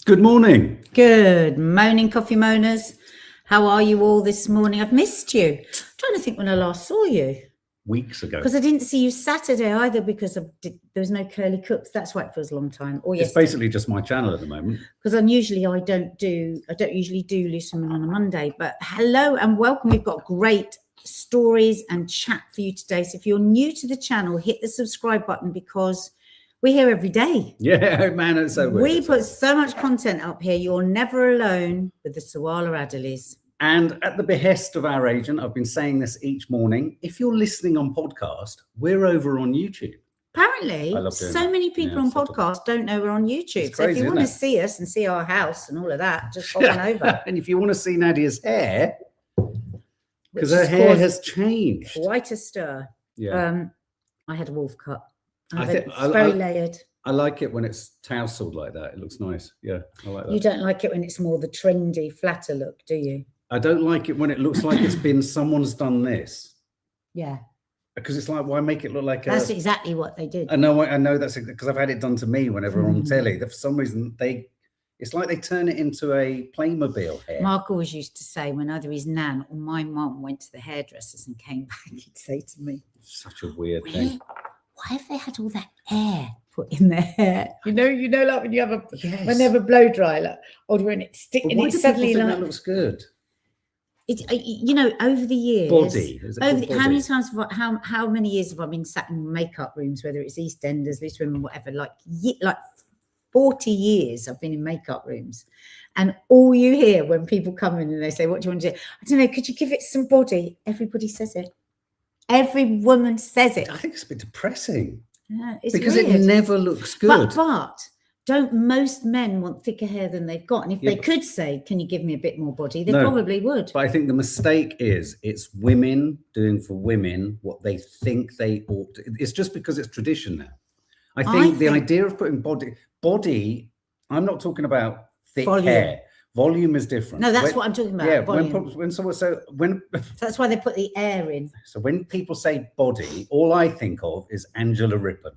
Good morning. Good morning, coffee moaners. How are you all this morning? I've missed you. I'm trying to think when I last saw you. Weeks ago. Because I didn't see you Saturday either because there was no curly cooks. That's why it feels a long time. Or It's basically just my channel at the moment. Because I don't usually do Loose Women on a Monday. But hello and welcome. We've got great stories and chat for you today. So if you're new to the channel, hit the subscribe button because we're here every day. Yeah, man, it's so weird. We put so much content up here. You're never alone with the Sawalha-Adderleys. And at the behest of our agent, I've been saying this each morning. If you're listening on podcast, we're over on YouTube. Apparently, so many people on podcast don't know we're on YouTube. So if you want to see us and see our house and all of that, just hop on over. And if you want to see Nadia's hair, because her hair has changed. Quite a stir. Yeah. I had a wolf cut. It's very layered. I like it when it's tousled like that. It looks nice. Yeah, I like that. You don't like it when it's more the trendy, flatter look, do you? I don't like it when it looks like it's been someone's done this. Yeah. Because it's like, why make it look like that's exactly what they did. I know that's because I've had it done to me whenever I'm on telly. For some reason, it's like they turn it into a Playmobil hair. Mark always used to say when either his nan or my mum went to the hairdressers and came back, he'd say to me, such a weird thing. Why have they had all that air put in their hair? You know, like when you have when they have a blow dry, like, or when it sticks and it suddenly like that looks good. It, over the years, how many years have I been sat in makeup rooms, whether it's EastEnders, Loose Women, whatever, like 40 years I've been in makeup rooms, and all you hear when people come in and they say, what do you want to do? I don't know, could you give it some body? Everybody says it. Every woman says it. I think it's a bit depressing. Yeah, it's because weird. It never looks good. But don't most men want thicker hair than they've got? And if they could say, can you give me a bit more body? They probably would. But I think the mistake is it's women doing for women what they think they ought to. It's just because it's tradition now. I think the idea of putting body, I'm not talking about thick hair. Volume is different. No, that's what I'm talking about. Yeah, when that's why they put the air in. So when people say body, all I think of is Angela Rippon.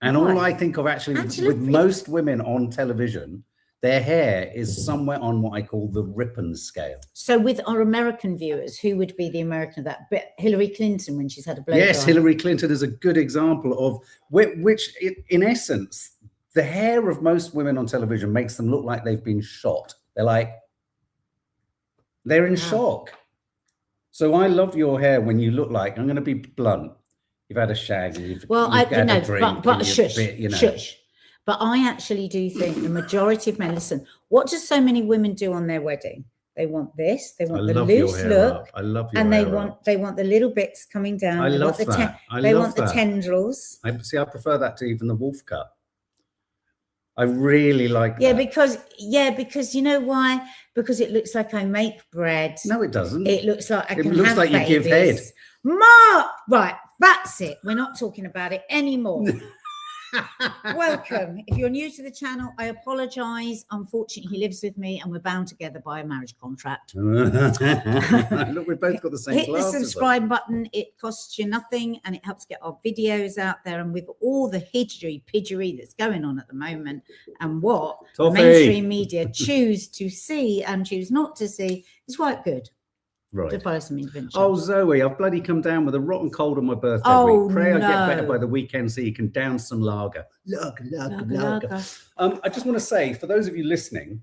And all I think of actually with most women on television, their hair is somewhere on what I call the Rippon scale. So with our American viewers, who would be the American of that? But Hillary Clinton, when she's had a blow Yes, Hillary Clinton is a good example of which in essence, the hair of most women on television makes them look like they've been shot. They're in shock. So I love your hair when you look like, I'm going to be blunt, you've had a shag. Shush. But I actually do think the majority of men, listen, what do so many women do on their wedding? They want this, they want the loose look. I love your and they want the little bits coming down. I love that. They want the tendrils. I prefer that to even the wolf cut. I really like that. Because you know why? Because it looks like I make bread. No, it doesn't. It looks like it looks like you give head. Mark, right, that's it. We're not talking about it anymore. Welcome. If you're new to the channel, I apologize. Unfortunately, he lives with me and we're bound together by a marriage contract. Look, we've both got the same Hit the subscribe button. It costs you nothing and it helps get our videos out there. And with all the hidgery-pidgery that's going on at the moment and what the mainstream media choose to see and choose not to see, it's quite good. Right. To follow some intervention. Oh, Zoe, I've bloody come down with a rotten cold on my birthday week. Pray I get better by the weekend so you can down some lager. Lager. I just want to say, for those of you listening,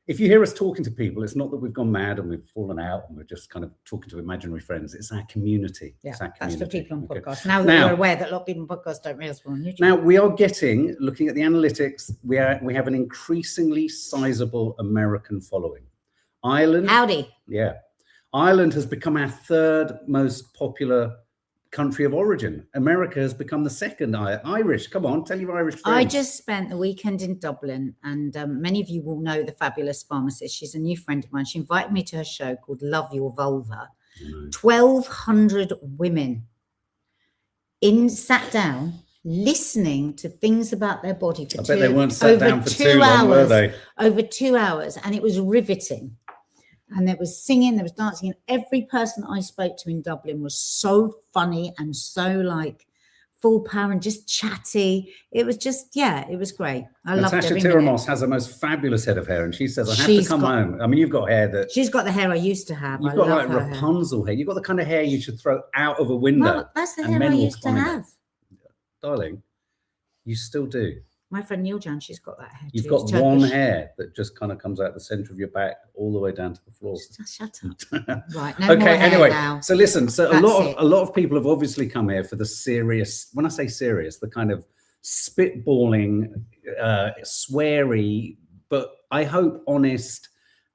if you hear us talking to people, it's not that we've gone mad and we've fallen out and we're just kind of talking to imaginary friends. It's our community. Yeah, it's our community. That's for people on podcasts. Okay. Now that we're aware that a lot of people on podcasts don't realize we're on YouTube. Now, we are looking at the analytics, we have an increasingly sizable American following. Ireland. Howdy. Yeah. Ireland has become our third most popular country of origin. America has become the second. Irish, come on, tell your Irish friends. I just spent the weekend in Dublin and many of you will know the fabulous pharmacist. She's a new friend of mine. She invited me to her show called Love Your Vulva. 1,200 women sat down listening to things about their body for they weren't sat down for too long, were they? Over 2 hours, and it was riveting. And there was singing, there was dancing, and every person I spoke to in Dublin was so funny and so like full power and just chatty. It was just, it was great. I loved Natasha every Tiramos has the most fabulous head of hair, and she says, I have to come home. I mean, you've got hair that... She's got the hair I used to have. You've got like Rapunzel hair. You've got the kind of hair you should throw out of a window. Well, that's the hair I used to have. Darling, you still do. My friend Neil Jan, she's got that hair. You've got one hair that just kind of comes out the center of your back all the way down to the floor. Shut up. Right. No Okay. Anyway, now. so listen. So a lot of people have obviously come here for the serious. When I say serious, the kind of spitballing, sweary, but I hope honest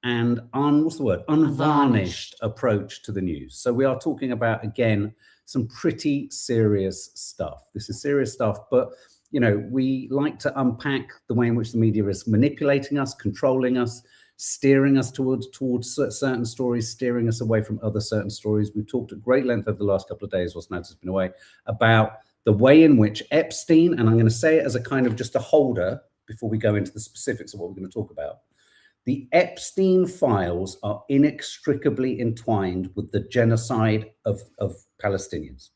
and unvarnished approach to the news. So we are talking about, again, some pretty serious stuff. This is serious stuff, but you know, we like to unpack the way in which the media is manipulating us, controlling us, steering us towards certain stories, steering us away from other certain stories. We've talked at great length over the last couple of days, whilst Naz has been away, about the way in which Epstein, and I'm going to say it as a kind of just a holder before we go into the specifics of what we're going to talk about, the Epstein files are inextricably entwined with the genocide of Palestinians.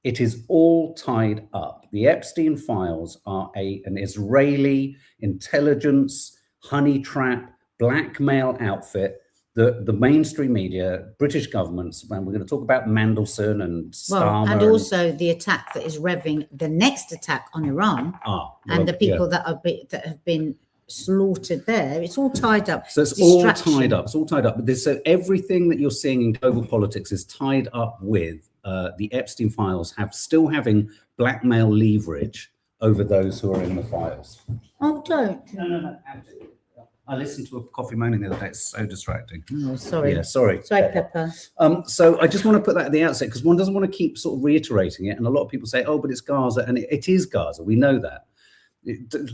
It is all tied up. The Epstein files are an Israeli intelligence, honey trap, blackmail outfit that the mainstream media, British governments, and we're going to talk about Mandelson and Starmer. And also the attack that is revving, the next attack on Iran, and the people that have been slaughtered there. It's all tied up. So it's all tied up. It's all tied up. So everything that you're seeing in global politics is tied up with the Epstein files still having blackmail leverage over those who are in the files. Oh, don't. No. I listened to a Coffee Moaning the other day. It's so distracting. Oh, sorry. Yeah, sorry. Sorry, Pepper. So I just want to put that at the outset because one doesn't want to keep sort of reiterating it. And a lot of people say, oh, but it's Gaza. And it is Gaza. We know that.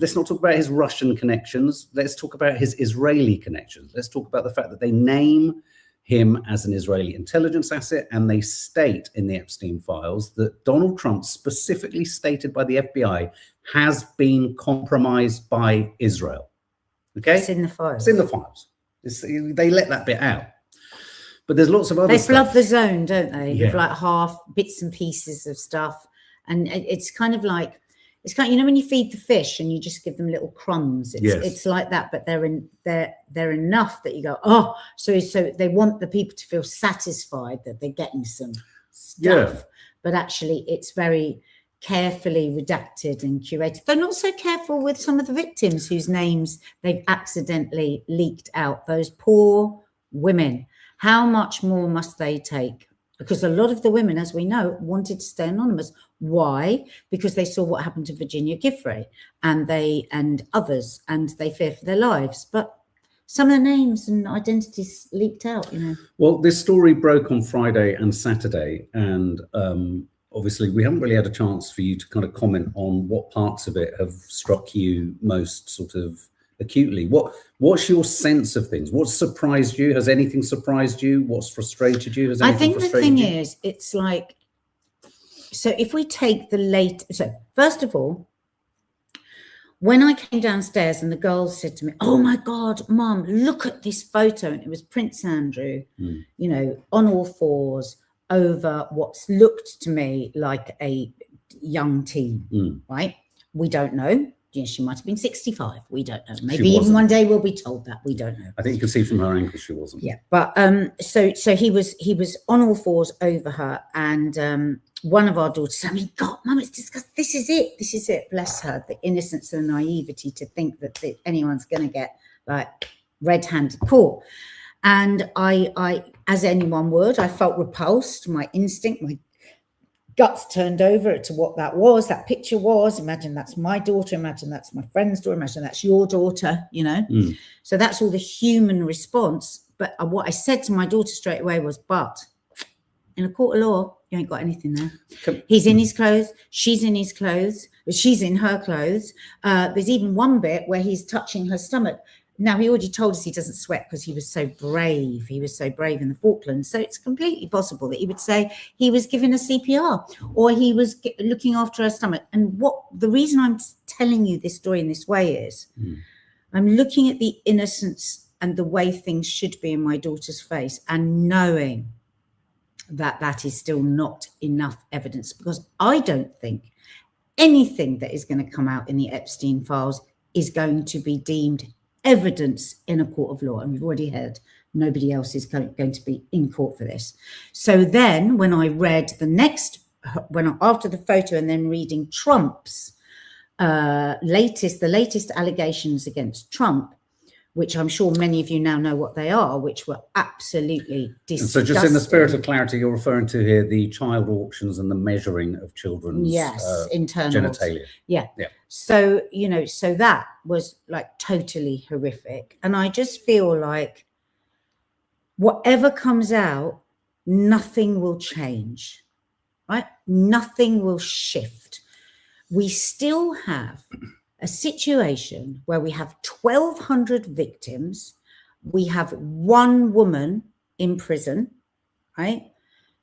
Let's not talk about his Russian connections. Let's talk about his Israeli connections. Let's talk about the fact that they name him as an Israeli intelligence asset, and they state in the Epstein files that Donald Trump, specifically stated by the FBI, has been compromised by Israel. Okay? It's in the files. It's in the files. They let that bit out. But there's lots of other stuff. They flood the zone, don't they? Yeah. With like half bits and pieces of stuff. And it's kind of like, you know, when you feed the fish and you just give them little crumbs, it's like that, but they're enough that you go, oh, so they want the people to feel satisfied that they're getting some stuff, but actually it's very carefully redacted and curated. They're not so careful with some of the victims whose names they've accidentally leaked out. Those poor women, how much more must they take? Because a lot of the women, as we know, wanted to stay anonymous. Why? Because they saw what happened to Virginia Giuffre and others, and they fear for their lives. But some of the names and identities leaked out, you know. Well, this story broke on Friday and Saturday, and obviously we haven't really had a chance for you to kind of comment on what parts of it have struck you most sort of acutely. What's your sense of things? What's surprised you? Has anything surprised you? What's frustrated you? I think the thing is, it's like, so if we take so first of all, when I came downstairs and the girls said to me, oh my God, Mum, look at this photo. And it was Prince Andrew, you know, on all fours over what's looked to me like a young teen, right? We don't know. She might have been 65. We don't know. Maybe even one day we'll be told that. We don't know. I think you can see from her ankle she wasn't. Yeah, but so he was on all fours over her, and one of our daughters said, I mean, God, Mum, it's disgusting. This is it. Bless her, the innocence and the naivety to think that anyone's going to get like red-handed caught. And I, as anyone would, I felt repulsed. My instinct, my guts turned over to what that picture was. Imagine that's my daughter, imagine that's my friend's daughter, imagine that's your daughter, you know. So that's all the human response. But what I said to my daughter straight away was, but in a court of law, you ain't got anything there. He's in his clothes, she's in his clothes, she's in her clothes. There's even one bit where he's touching her stomach. Now, he already told us he doesn't sweat because he was so brave. He was so brave in the Falklands. So it's completely possible that he would say he was giving a CPR or he was looking after her stomach. And the reason I'm telling you this story in this way is I'm looking at the innocence and the way things should be in my daughter's face and knowing that is still not enough evidence, because I don't think anything that is going to come out in the Epstein files is going to be deemed evidence in a court of law. And we've already heard nobody else is going to be in court for this. So then when I read after the photo and then reading Trump's the latest allegations against Trump, which I'm sure many of you now know what they are, which were absolutely disgusting. So just in the spirit of clarity, you're referring to here the child auctions and the measuring of children's genitalia. Yeah. So, so that was like totally horrific. And I just feel like whatever comes out, nothing will change, right? Nothing will shift. We still have a situation where we have 1,200 victims. We have one woman in prison, right,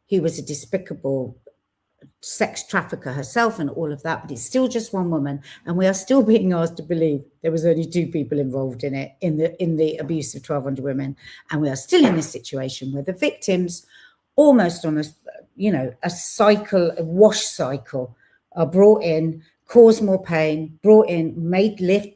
who was a despicable sex trafficker herself and all of that, but it's still just one woman. And we are still being asked to believe there was only 2 people involved in it, in the abuse of 1,200 women. And we are still in this situation where the victims, almost on a wash cycle, are brought in, cause more pain, brought in,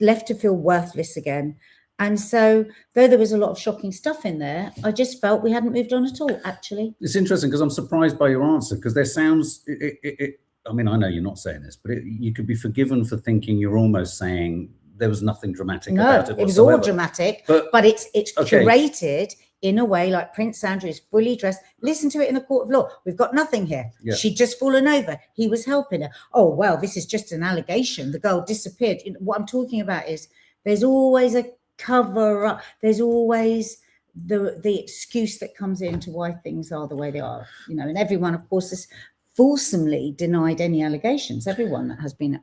left to feel worthless again. And so, though there was a lot of shocking stuff in there, I just felt we hadn't moved on at all, actually. It's interesting because I'm surprised by your answer, because there sounds, I mean, I know you're not saying this, but you could be forgiven for thinking you're almost saying there was nothing dramatic about it whatsoever. It was all dramatic, but it's okay. Curated in a way like Prince Andrew is fully dressed. Listen to it in the court of law. We've got nothing here. Yeah. She'd just fallen over. He was helping her. Oh, well, this is just an allegation. The girl disappeared. What I'm talking about is there's always a cover up. There's always the excuse that comes into why things are the way they are. And everyone, of course, has fulsomely denied any allegations. Everyone that has been,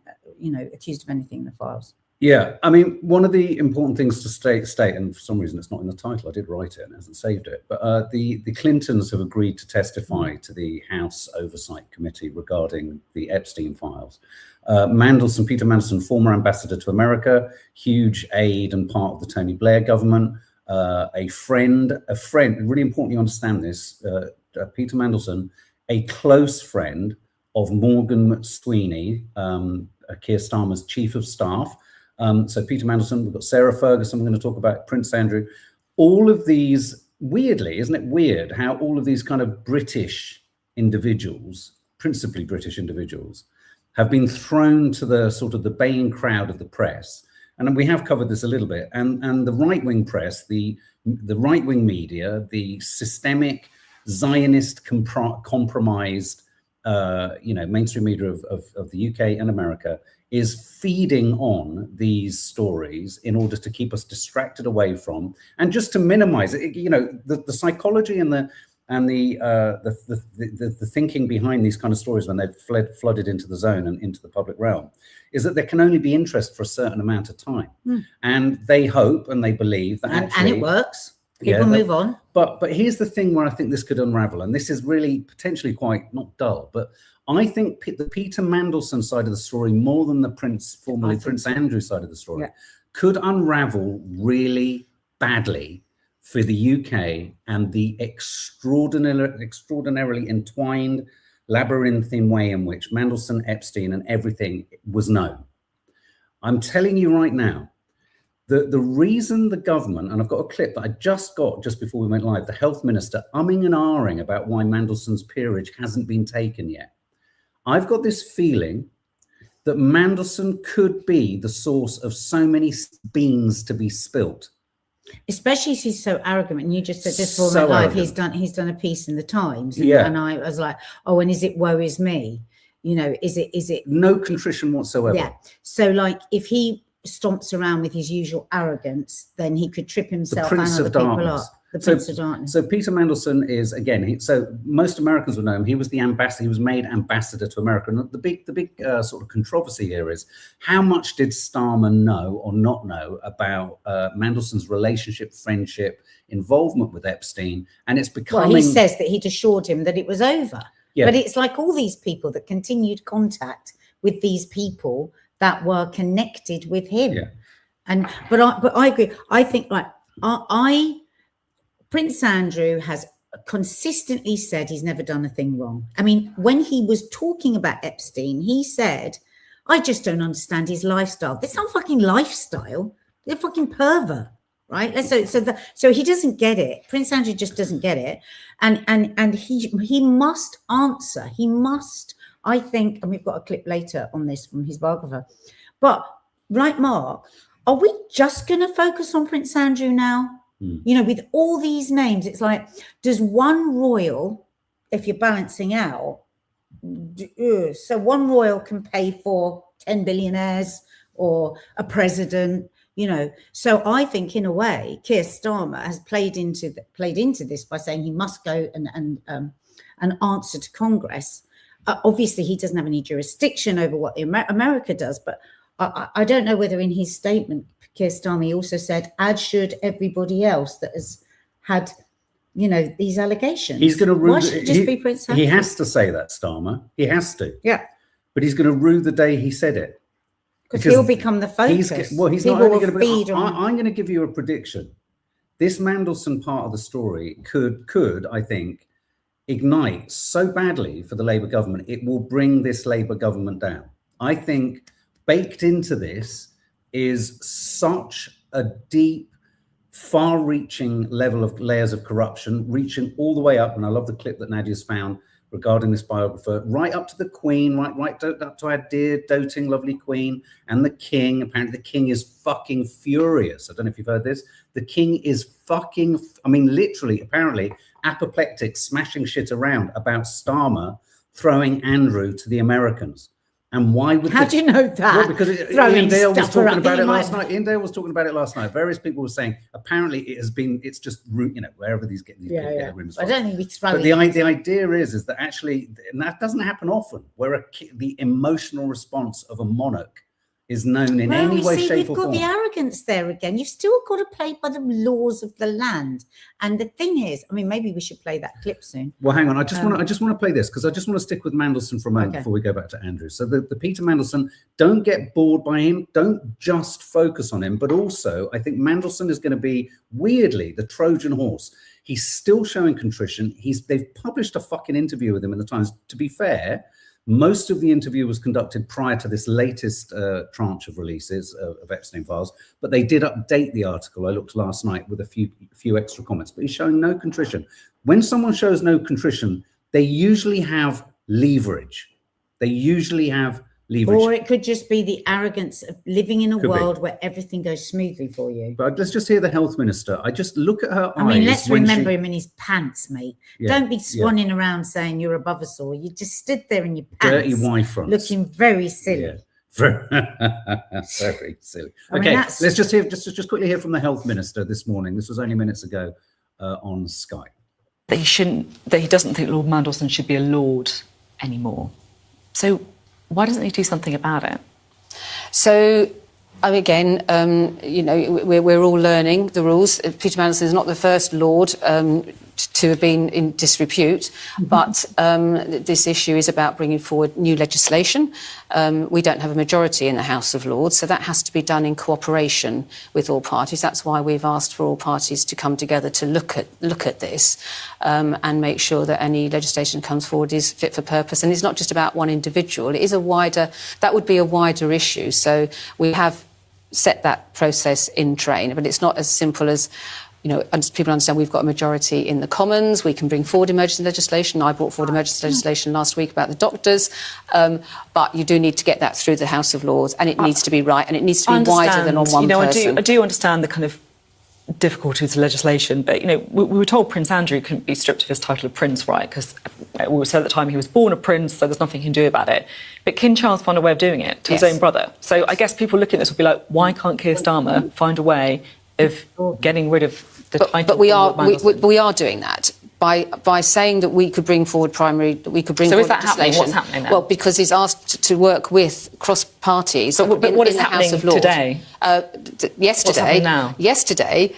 accused of anything in the files. Yeah, I mean, one of the important things to state, and for some reason it's not in the title, I did write it and it hasn't saved it, but the Clintons have agreed to testify to the House Oversight Committee regarding the Epstein files. Peter Mandelson, former ambassador to America, huge aide and part of the Tony Blair government, a friend, really important you understand this, Peter Mandelson, a close friend of Morgan McSweeney, Keir Starmer's chief of staff. So Peter Mandelson, we've got Sarah Ferguson, we're going to talk about Prince Andrew. All of these, weirdly, isn't it weird how all of these kind of British individuals, principally British individuals, have been thrown to the sort of the baying crowd of the press. And we have covered this a little bit. And the right-wing press, the right-wing media, the systemic Zionist compromised, mainstream media of the UK and America is feeding on these stories in order to keep us distracted away from, and just to minimize it. The psychology and the thinking behind these kind of stories when they've flooded into the zone and into the public realm is that there can only be interest for a certain amount of time. And they hope and they believe that actually, and it works. People move on. But here's the thing where I think this could unravel, and this is really potentially quite not dull, but I think the Peter Mandelson side of the story, more than the formerly Prince Andrew side of the story, could unravel really badly for the UK and the extraordinarily entwined labyrinthine way in which Mandelson, Epstein, and everything was known. I'm telling you right now, the reason the government, and I've got a clip that I just got just before we went live, the health minister umming and ahhing about why Mandelson's peerage hasn't been taken yet. I've got this feeling that Mandelson could be the source of so many beans to be spilt. Especially as he's so arrogant. And you just said this for my life, he's done a piece in the Times. And I was like, oh, and is it woe is me? Is it no contrition whatsoever? Yeah. So like if he stomps around with his usual arrogance, then he could trip himself and other people up. The Prince of Darkness. So Peter Mandelson is, again, so most Americans would know him. He was the ambassador. He was made ambassador to America. And the big sort of controversy here is how much did Starmer know or not know about Mandelson's relationship, friendship, involvement with Epstein? And it's becoming. Well, he says that he'd assured him that it was over. Yeah. But it's like all these people that continued contact with these people that were connected with him. Yeah. But I agree. I think Prince Andrew has consistently said he's never done a thing wrong. I mean, when he was talking about Epstein, he said, I just don't understand his lifestyle. It's not fucking lifestyle. They're fucking pervert, right? So he doesn't get it. Prince Andrew just doesn't get it. And he must answer. He must, I think, and we've got a clip later on this from his biographer. But, right, Mark, are we just going to focus on Prince Andrew now? You know, with all these names, it's like, does one royal, if you're balancing out, so one royal can pay for 10 billionaires or a president, you know. So I think, in a way, Keir Starmer has played into this by saying he must go and answer to Congress. Obviously, he doesn't have any jurisdiction over what America does, but I don't know whether in his statement, Keir Starmer also said, as should everybody else that has had, you know, these allegations. He's going to rue. Why should it just be Prince Andrew? He has to say that, Starmer. He has to. Yeah. But he's going to rue the day he said it. Because he'll become the focus. He's People not only will going feed to. on. I'm going to give you a prediction. This Mandelson part of the story could, I think, ignite so badly for the Labour government, it will bring this Labour government down. I think baked into this is such a deep, far-reaching level of layers of corruption, reaching all the way up, and I love the clip that Nadia's found regarding this biographer, right up to the Queen, right up to our dear, doting, lovely Queen, and the King. Apparently the King is fucking furious. I don't know if you've heard this. The King is fucking, I mean, literally, apparently, apoplectic, smashing shit around about Starmer throwing Andrew to the Americans. And why would How do you know that? Well, because Ian Dale was talking about it last night. Ian Dale was talking about it last night. Various people were saying apparently it's just, you know, wherever these get rumors from. I don't think we throw it. But the idea is that actually, and that doesn't happen often, where the emotional response of a monarch is known in any way, shape, or form. You've got the arrogance there again. You've still got to play by the laws of the land. And the thing is, I mean, maybe we should play that clip soon. Well, hang on. I just want to play this because I just want to stick with Mandelson for a moment before we go back to Andrew. So the Peter Mandelson, don't get bored by him. Don't just focus on him. But also, I think Mandelson is going to be, weirdly, the Trojan horse. He's still showing contrition. They've published a fucking interview with him in the Times. To be fair, most of the interview was conducted prior to this latest tranche of releases of Epstein files, but they did update the article. I looked last night with a few extra comments, but he's showing no contrition. When someone shows no contrition, they usually have leverage. Or it could just be the arrogance of living in a world where everything goes smoothly for you. But let's just hear the health minister. I just look at her eyes. I mean, let's remember him in his pants, mate. Yeah, don't be swanning around saying you're above us all. You just stood there in your pants. Dirty Y-fronts. Looking very silly. Yeah. Very silly. Okay, let's just quickly hear from the health minister this morning. This was only minutes ago on Sky. That he doesn't think Lord Mandelson should be a lord anymore. So why doesn't he do something about it? So, again, you know, we're all learning the rules. Peter Mandelson is not the first Lord to have been in disrepute, but this issue is about bringing forward new legislation. We don't have a majority in the House of Lords, so that has to be done in cooperation with all parties. That's why we've asked for all parties to come together to look at this and make sure that any legislation comes forward is fit for purpose. And it's not just about one individual. It is that would be a wider issue. So we have set that process in train, but it's not as simple as, you know, people understand we've got a majority in the Commons. We can bring forward emergency legislation. I brought forward emergency legislation last week about the doctors. But you do need to get that through the House of Lords, and it needs to be right, and it needs to be wider than on one person. I do understand the kind of difficulties of legislation, but, you know, we were told Prince Andrew couldn't be stripped of his title of prince, right? Because we were said at the time he was born a prince, so there's nothing he can do about it. But King Charles found a way of doing it to his own brother. So I guess people looking at this will be like, why can't Keir Starmer find a way of getting rid of the title? But we are doing that by saying that we could bring forward So is that happening? What's happening then? Well, because he's asked to work with parties. But what is in the House happening of Lords. today? Yesterday, now? Yesterday,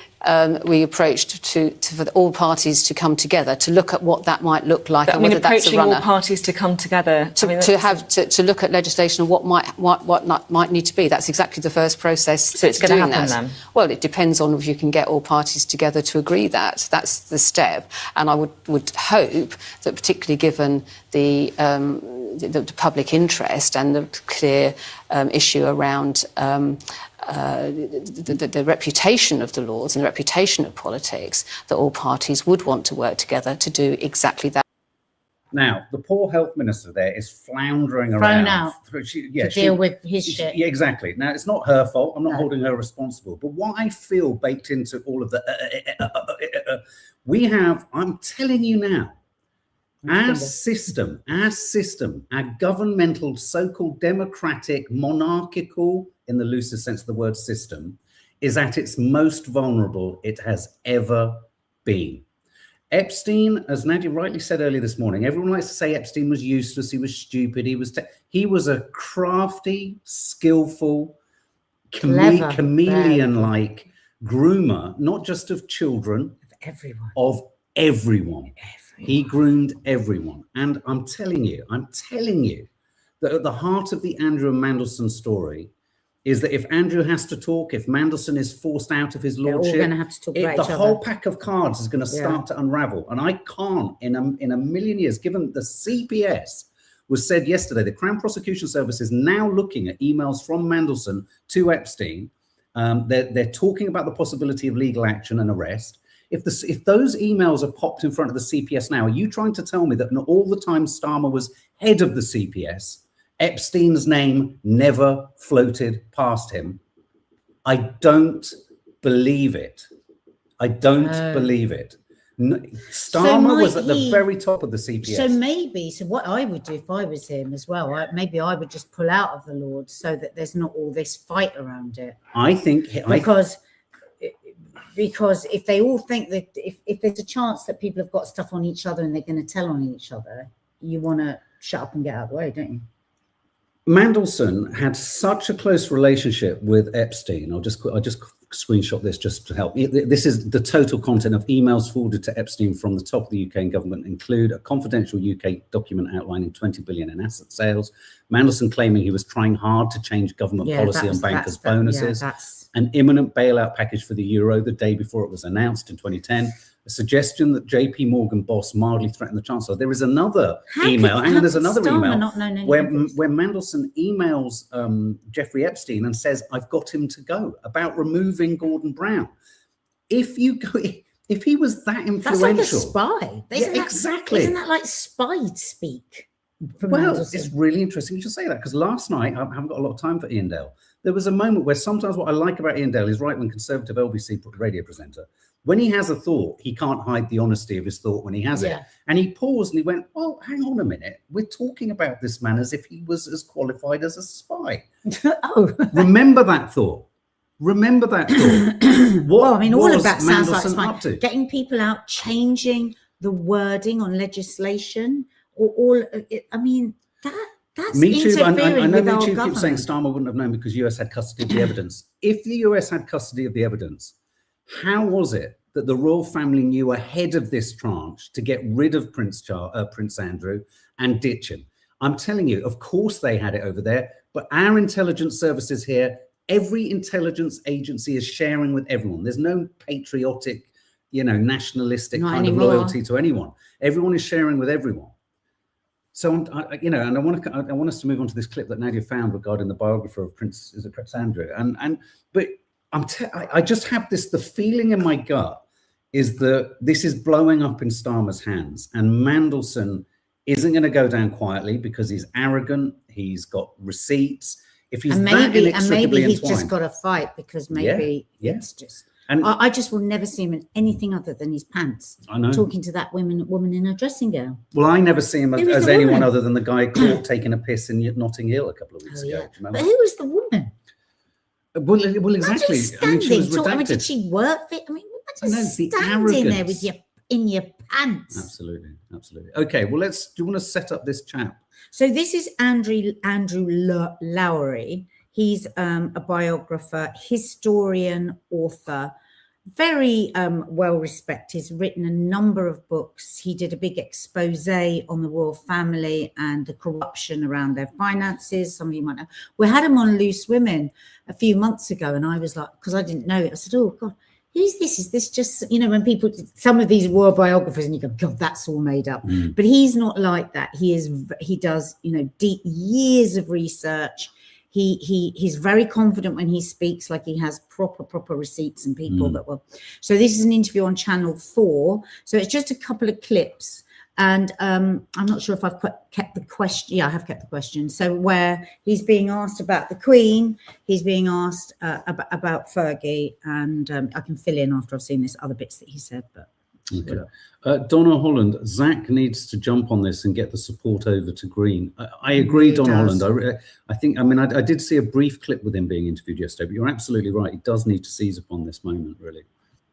we approached for all parties to come together to look at what that might look like, and whether that's a approaching runner. all parties to come together To look at legislation and what might need to be. That's exactly the first process. So it's going to happen then? Well, it depends on if you can get all parties together to agree that. That's the step. And I would hope that, particularly given the public interest and the clear issue around the reputation of the Lords and the reputation of politics, that all parties would want to work together to do exactly that. Now, the poor health minister there is floundering Thrown around. out to deal with his shit. Yeah, exactly. Now, it's not her fault. I'm not holding her responsible. But what I feel baked into all of the... I'm telling you now, our system, our governmental, so-called democratic, monarchical, in the loosest sense of the word, system, is at its most vulnerable it has ever been. Epstein, as Nadia rightly said earlier this morning, everyone likes to say Epstein was useless, he was stupid, he was a crafty, skillful, chameleon-like groomer, not just of children, of everyone. He groomed everyone. And I'm telling you that at the heart of the Andrew and Mandelson story is that if Andrew has to talk, if Mandelson is forced out of his lordship, they're all going to have to talk about the each whole other. pack of cards is going to start to unravel. And I can't, in a million years, given the CPS was said yesterday, the Crown Prosecution Service is now looking at emails from Mandelson to Epstein. They're talking about the possibility of legal action and arrest. If those emails are popped in front of the CPS now, are you trying to tell me that all the time Starmer was head of the CPS, Epstein's name never floated past him? I don't believe it. I don't believe it. Starmer was at the very top of the CPS. So what I would do if I was him as well, maybe I would just pull out of the Lords so that there's not all this fight around it. I think... Because if they all think that if there's a chance that people have got stuff on each other and they're going to tell on each other, you want to shut up and get out of the way, don't you? Mandelson had such a close relationship with Epstein. I'll just screenshot this just to help. This is the total content of emails forwarded to Epstein from the top of the UK government, include a confidential UK document outlining 20 billion in asset sales. Mandelson claiming he was trying hard to change government policy on bankers' bonuses. An imminent bailout package for the euro the day before it was announced in 2010. A suggestion that JP Morgan boss mildly threatened the Chancellor. There is another email, and there's another email where Mandelson emails Jeffrey Epstein and says, "I've got him to go," about removing Gordon Brown. If he was that influential, that's like a spy. Exactly. Isn't that like spy speak? Well, it's really interesting you should say that, because last night, I haven't got a lot of time for Ian Dale. There was a moment where sometimes what I like about Ian Dale is right-wing conservative LBC radio presenter. When he has a thought, he can't hide the honesty of his thought when he has it. And he paused and he went, well, hang on a minute. We're talking about this man as if he was as qualified as a spy. Remember that thought. Remember that thought. All of that sounds like spy. Getting people out, changing the wording on legislation, that's Me Too. I know with Me Too keeps saying Starmer wouldn't have known because the US had custody of the evidence. If the US had custody of the evidence, how was it that the royal family knew ahead of this tranche to get rid of Prince Andrew and ditch him? I'm telling you, of course they had it over there, but our intelligence services here, every intelligence agency is sharing with everyone. There's no patriotic, nationalistic kind of loyalty to anyone. Everyone is sharing with everyone. So, and I want us to move on to this clip that Nadia found regarding the biographer of Prince Andrew. But I just have the feeling in my gut is that this is blowing up in Starmer's hands, and Mandelson isn't going to go down quietly because he's arrogant. He's got receipts. If he's maybe he's just got to fight because it's just. And I just will never see him in anything other than his pants. I know. Talking to that woman in a dressing gown. Well, I never see him as anyone other than the guy caught taking a piss in Notting Hill a couple of weeks ago. But who was the woman? Well, exactly. She was redacted. Did she work for it? Standing there with your in your pants. Absolutely. Okay, well, do you want to set up this chap? So this is Andrew Lowry. He's a biographer, historian, author, very well respected. He's written a number of books. He did a big expose on the royal family and the corruption around their finances. Some of you might know. We had him on Loose Women a few months ago, and I was like, because I didn't know it, I said, oh God, who's this? Is this just, when people, some of these royal biographers, and you go, God, that's all made up. But he's not like that. He does, deep years of research. He's very confident when he speaks, like he has proper receipts and people that will. So this is an interview on Channel 4. So it's just a couple of clips. And I'm not sure if I've kept the question. Yeah, I have kept the question. So where he's being asked about the Queen, he's being asked about Fergie, and I can fill in after I've seen this other bits that he said. But okay. Donna Holland, Zach needs to jump on this and get the support over to Green. I agree, Donna Holland. I did see a brief clip with him being interviewed yesterday, but you're absolutely right. He does need to seize upon this moment, really.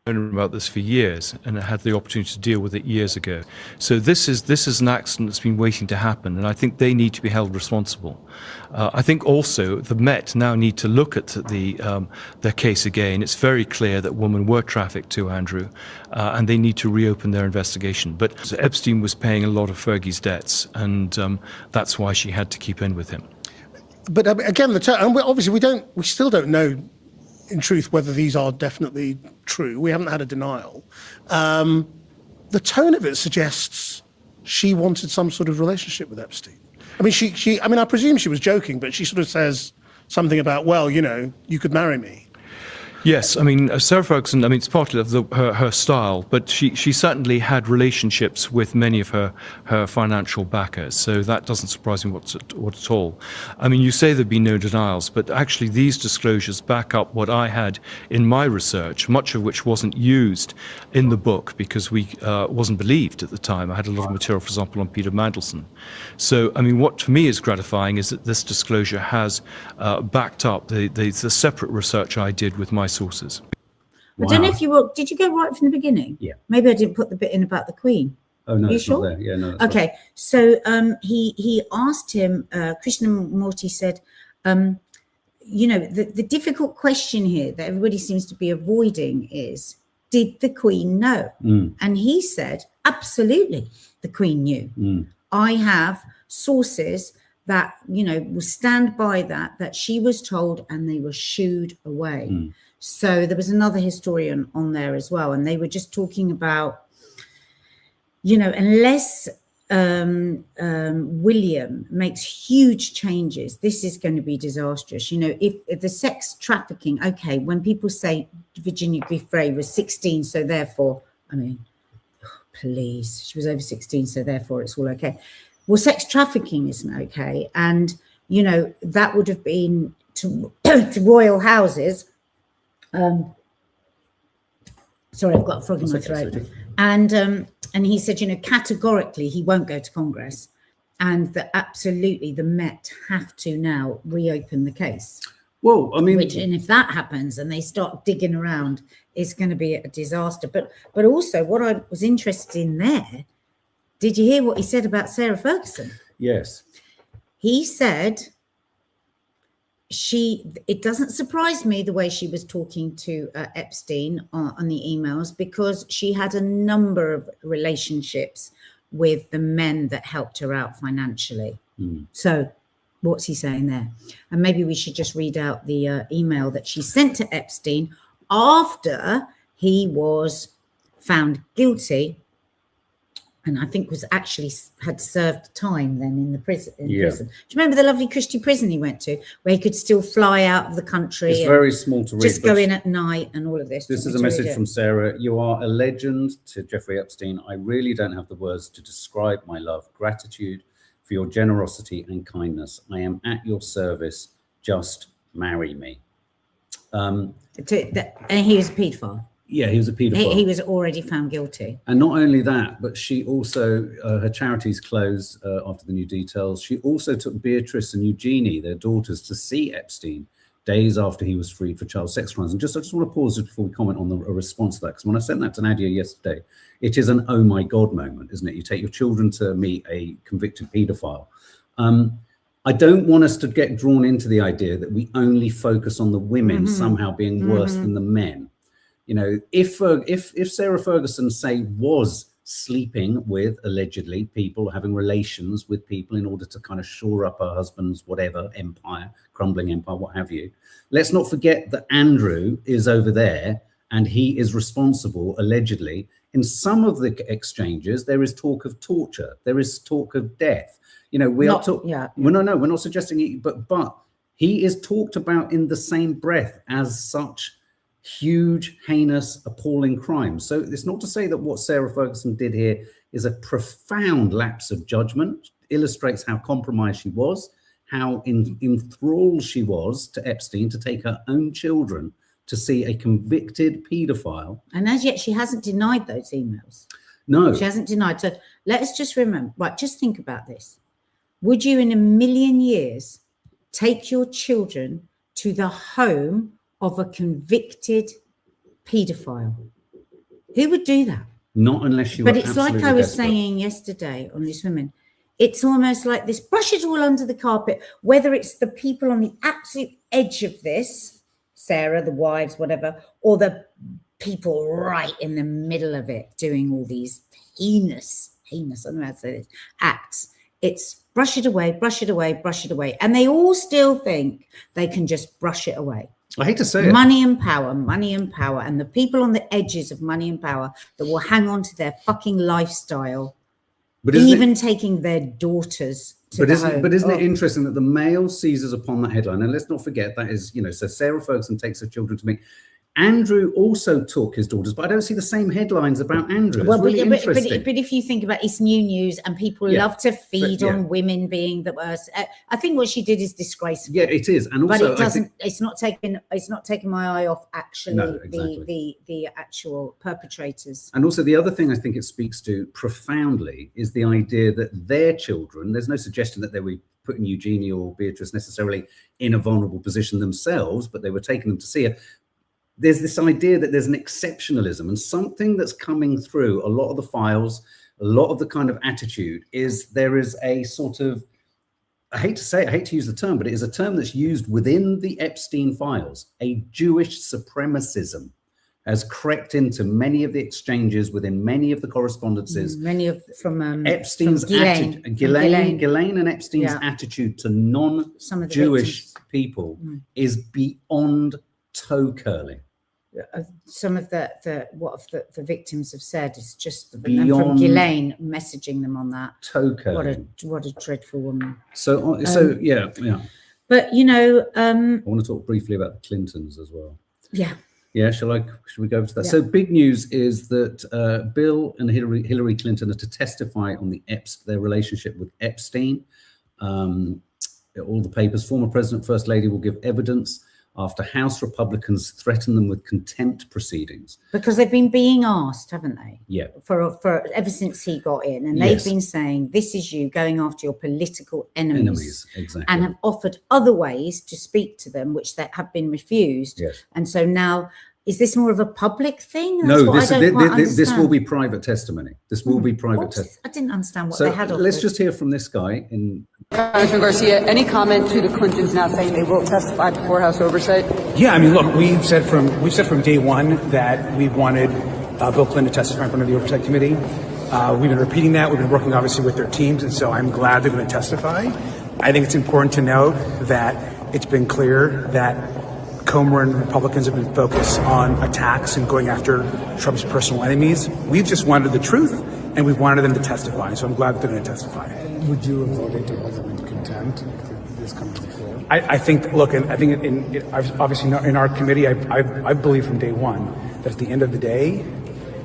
Known about this for years, and I had the opportunity to deal with it years ago. So this is an accident that's been waiting to happen, and I think they need to be held responsible. I think also the Met now need to look at their case again. It's very clear that women were trafficked to Andrew, and they need to reopen their investigation. But Epstein was paying a lot of Fergie's debts, and that's why she had to keep in with him. But again, obviously we still don't know in truth whether these are definitely true. We haven't had a denial. The tone of it suggests she wanted some sort of relationship with Epstein. I mean, I presume she was joking, but she sort of says something about, well, you could marry me. Yes, I mean, Sarah Ferguson, it's partly of her style, but she certainly had relationships with many of her financial backers, so that doesn't surprise me what at all. I mean, you say there'd be no denials, but actually these disclosures back up what I had in my research, much of which wasn't used in the book because we wasn't believed at the time. I had a lot of material, for example, on Peter Mandelson. So, I mean, what for me is gratifying is that this disclosure has backed up the separate research I did with my sources. I don't know if did you go right from the beginning? Yeah. Maybe I didn't put the bit in about the Queen. Oh no, Are you it's sure? not there. Yeah, no. Okay, right. So he asked him. Krishnamurti said, the difficult question here that everybody seems to be avoiding is, did the Queen know? And he said, absolutely, the Queen knew. I have sources that will stand by that she was told, and they were shooed away. So there was another historian on there as well, and they were just talking about, unless William makes huge changes, this is going to be disastrous. If the sex trafficking, okay, when people say Virginia Giuffre was 16, so therefore, please, she was over 16, so therefore it's all okay. Well, sex trafficking isn't okay. And, that would have been to royal houses. Sorry, I've got a frog in my throat. And he said, categorically, he won't go to Congress, and that absolutely the Met have to now reopen the case. Well, I mean, and if that happens and they start digging around, it's going to be a disaster. But also, what I was interested in there, did you hear what he said about Sarah Ferguson? Yes. He said it doesn't surprise me the way she was talking to Epstein on the emails, because she had a number of relationships with the men that helped her out financially. So what's he saying there? And maybe we should just read out the email that she sent to Epstein after he was found guilty, and I think was actually had served time then in the prison. Do you remember the lovely cushy prison he went to, where he could still fly out of the country? It's very small to read. Just go in at night and all of this. This is a message from Sarah. You are a legend to Jeffrey Epstein. I really don't have the words to describe my love, gratitude for your generosity and kindness. I am at your service. Just marry me. And he was a paedophile. Yeah, he was a paedophile. He was already found guilty. And not only that, but she also, her charities closed after the new details. She also took Beatrice and Eugenie, their daughters, to see Epstein days after he was freed for child sex crimes. And I just want to pause just before we comment on a response to that, because when I sent that to Nadia yesterday, it is an oh my God moment, isn't it? You take your children to meet a convicted paedophile. I don't want us to get drawn into the idea that we only focus on the women somehow being worse than the men. You know, if Sarah Ferguson, say, was sleeping with, allegedly, people, having relations with people in order to kind of shore up her husband's whatever empire, crumbling empire, what have you, let's not forget that Andrew is over there and he is responsible, allegedly. In some of the exchanges, there is talk of torture, there is talk of death. You know, we're not suggesting it, but he is talked about in the same breath as such huge, heinous, appalling crimes. So it's not to say that what Sarah Ferguson did here is a profound lapse of judgment, illustrates how compromised she was, how enthralled she was to Epstein to take her own children to see a convicted paedophile. And as yet, she hasn't denied those emails. No. She hasn't denied. So let's just remember, right, just think about this. Would you in a million years take your children to the home of a convicted paedophile? Who would do that? Not unless you were absolutely desperate. But it's like I was saying yesterday on This Women, it's almost like this, brush it all under the carpet, whether it's the people on the absolute edge of this, Sarah, the wives, whatever, or the people right in the middle of it doing all these heinous, I don't know how to say this, acts. It's brush it away, brush it away, brush it away. And they all still think they can just brush it away. I hate to say it. Money and power. And the people on the edges of money and power that will hang on to their fucking lifestyle, even taking their daughters to the home. But isn't it interesting that the Mail seizes upon that headline? And let's not forget that is, you know, so Sarah Ferguson takes her children to meet. Andrew also took his daughters, but I don't see the same headlines about Andrew. It's really interesting. But if you think about it's new news and people love to feed on women being the worst. I think what she did is disgraceful. Yeah, it is. And also, but it doesn't. It's not taking my eye off actually the actual perpetrators. And also the other thing I think it speaks to profoundly is the idea that their children. There's no suggestion that they were putting Eugenia or Beatrice necessarily in a vulnerable position themselves, but they were taking them to see her. There's this idea that there's an exceptionalism, and something that's coming through a lot of the files, a lot of the kind of attitude is there is a sort of, I hate to use the term, but it is a term that's used within the Epstein files. A Jewish supremacism has crept into many of the exchanges within many of the correspondences. From Epstein's attitude, Ghislaine and Epstein's attitude to non-Jewish people is beyond toe curling. Some of the victims have said is just from Ghislaine messaging them on that. Toe curling. What a dreadful woman. So yeah. But you know, I want to talk briefly about the Clintons as well. Yeah. Yeah, should we go over to that? Yeah. So big news is that Bill and Hillary Clinton are to testify on their relationship with Epstein. All the papers. Former President, First Lady will give evidence after House Republicans threaten them with contempt proceedings. Because they've been being asked, haven't they? Yeah. For ever since he got in. And they've been saying, this is you going after your political enemies. Exactly. And have offered other ways to speak to them, which they have been refused. Yes. And so now, is this more of a public thing? No, this will be private testimony. This will be private testimony. I didn't understand what they had offered. Let's just hear from this guy. Congressman Garcia, any comment to the Clintons now saying they will testify before House oversight? Yeah, I mean, look, we've said from day one that we wanted Bill Clinton to testify in front of the Oversight Committee. We've been repeating that. We've been working obviously with their teams, and so I'm glad they're going to testify. I think it's important to note that it's been clear that Comer and Republicans have been focused on attacks and going after Trump's personal enemies. We've just wanted the truth, and we've wanted them to testify. So I'm glad they're going to testify. Would you have voted to hold them into contempt if this comes to the floor? I think, look, and I think obviously in our committee, I believe from day one that at the end of the day,